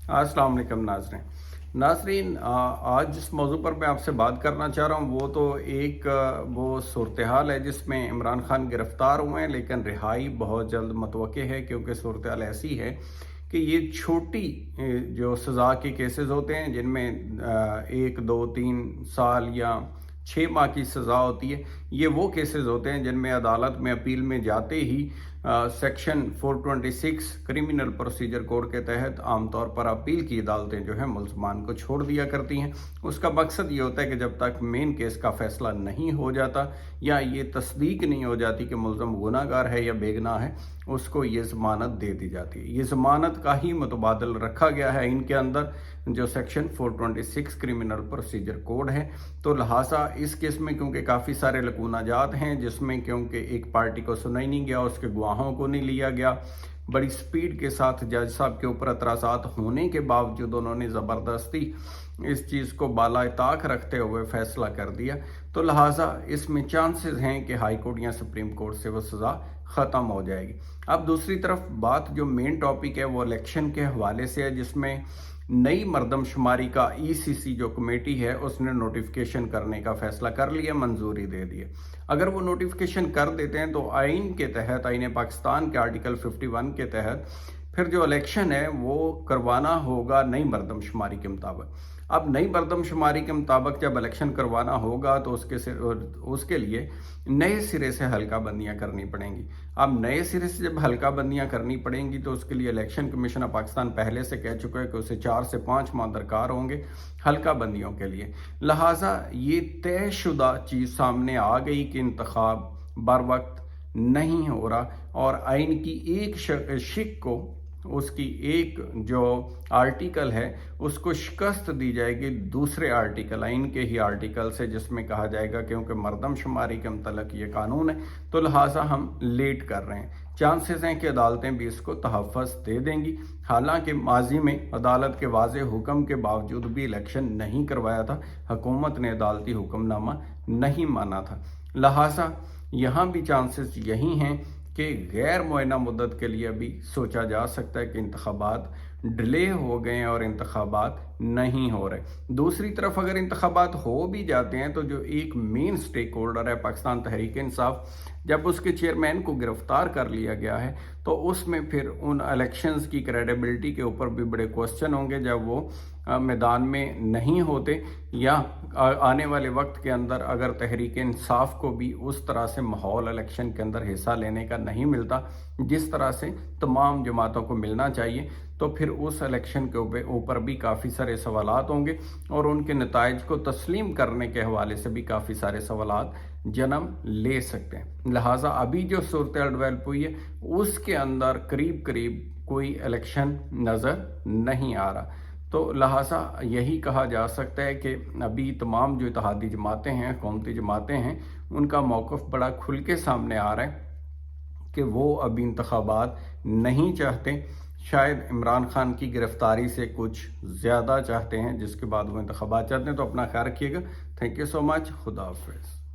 अस्सलाम वालेकुम नाज़रीन, आज जिस मौजू पर मैं आपसे बात करना चाह रहा हूँ वो तो एक वो सूरत हाल है जिसमें इमरान खान गिरफ़्तार हुए हैं, लेकिन रिहाई बहुत जल्द मतवक्के है, क्योंकि सूरत हाल ऐसी है कि ये छोटी जो सज़ा के केसेस होते हैं जिनमें 1, 2, 3 साल या 6 माह की सज़ा होती है, ये वो केसेस होते हैं जिनमें अदालत में अपील में जाते ही सेक्शन 426 क्रिमिनल प्रोसीजर कोड के तहत आमतौर पर अपील की अदालतें जो है मुल्ज़मान को छोड़ दिया करती हैं। उसका मकसद ये होता है कि जब तक मेन केस का फैसला नहीं हो जाता या ये तस्दीक नहीं हो जाती कि मुल्ज़म गुनाहगार है या बेगुनाह है, उसको ये ज़मानत दे दी जाती है। ये ज़मानत का ही मुतबादल रखा गया है इनके अंदर, जो सेक्शन 426 क्रिमिनल प्रोसीजर कोड है। तो लिहाजा इस केस में क्योंकि काफ़ी सारे लकूनाजात हैं, जिसमें क्योंकि एक पार्टी को सुना ही नहीं गया, उसके गवाहों को नहीं लिया गया, बड़ी स्पीड के साथ जज साहब के ऊपर एतराज़ात होने के बावजूद उन्होंने ज़बरदस्ती इस चीज़ को बालाए ताक रखते हुए फैसला कर दिया। तो लिहाजा इसमें चांसेस हैं कि हाई कोर्ट या सुप्रीम कोर्ट से वो सज़ा ख़त्म हो जाएगी। अब दूसरी तरफ बात जो मेन टॉपिक है वो इलेक्शन के हवाले से है, जिसमें नई मरदमशुमारी का ईसीसी जो कमेटी है उसने नोटिफिकेशन करने का फैसला कर लिया, मंजूरी दे दी है। अगर वो नोटिफिकेशन कर देते हैं तो आइन के तहत, आइन पाकिस्तान के आर्टिकल 51 के तहत फिर जो इलेक्शन है वो करवाना होगा नई मरदमशुमारी के मुताबिक। अब नई मरदमशुमारी के मुताबिक जब इलेक्शन करवाना होगा तो उसके लिए नए सिरे से हल्का बंदियाँ करनी पड़ेंगी। अब नए सिरे से जब हल्का बंदियाँ करनी पड़ेंगी तो उसके लिए इलेक्शन कमीशन ऑफ पाकिस्तान पहले से कह चुका है कि उसे 4 से 5 माह दरकार होंगे हल्का बंदियों के लिए। लिहाजा ये तयशुदा चीज़ सामने आ गई कि इंतखाब बर वक्त नहीं हो रहा और आइन की एक शिक को, उसकी एक जो आर्टिकल है उसको शिकस्त दी जाएगी दूसरे आर्टिकल, आइन के ही आर्टिकल से, जिसमें कहा जाएगा क्योंकि मरदमशुमारी के मतलब ये कानून है तो लिहाजा हम लेट कर रहे हैं। चांसेस हैं कि अदालतें भी इसको तहफ़्फ़ुज़ दे देंगी। हालांकि माजी में अदालत के वाज़े हुक्म के बावजूद भी इलेक्शन नहीं करवाया था, हुकूमत ने अदालती हुक्मनामा नहीं माना था। लिहाजा यहाँ भी चांसेस यही हैं कि गैर मुअय्यना मुद्दत के लिए भी सोचा जा सकता है कि इंतखाबात डिले हो गए और इंतखाबात नहीं हो रहे। दूसरी तरफ अगर इंतखाबात हो भी जाते हैं तो जो एक मेन स्टेक होल्डर है पाकिस्तान तहरीक इंसाफ, जब उसके चेयरमैन को गिरफ्तार कर लिया गया है तो उसमें फिर उन इलेक्शंस की क्रेडिबिलिटी के ऊपर भी बड़े क्वेश्चन होंगे जब वो मैदान में नहीं होते, या आने वाले वक्त के अंदर अगर तहरीक इंसाफ को भी उस तरह से माहौल इलेक्शन के अंदर हिस्सा लेने का नहीं मिलता जिस तरह से तमाम जमातों को मिलना चाहिए, तो फिर उस इलेक्शन के ऊपर भी काफ़ी सारे सवालात होंगे और उनके नताइज को तस्लीम करने के हवाले से भी काफ़ी सारे सवालात जन्म ले सकते हैं। लिहाजा अभी जो सूरत डेवलप हुई है उसके अंदर करीब करीब कोई इलेक्शन नज़र नहीं आ रहा। तो लिहाजा यही कहा जा सकता है कि अभी तमाम जो इत्तेहादी जमातें हैं, हुकूमती जमातें हैं, उनका मौक़िफ़ बड़ा खुल के सामने आ रहा है कि वो अभी इंतखाबात नहीं चाहते, शायद इमरान खान की गिरफ्तारी से कुछ ज़्यादा चाहते हैं, जिसके बाद वो इंतखाबात चाहते हैं। तो अपना ख्याल रखिएगा। Thank you so much. खुदा हाफ़िज़।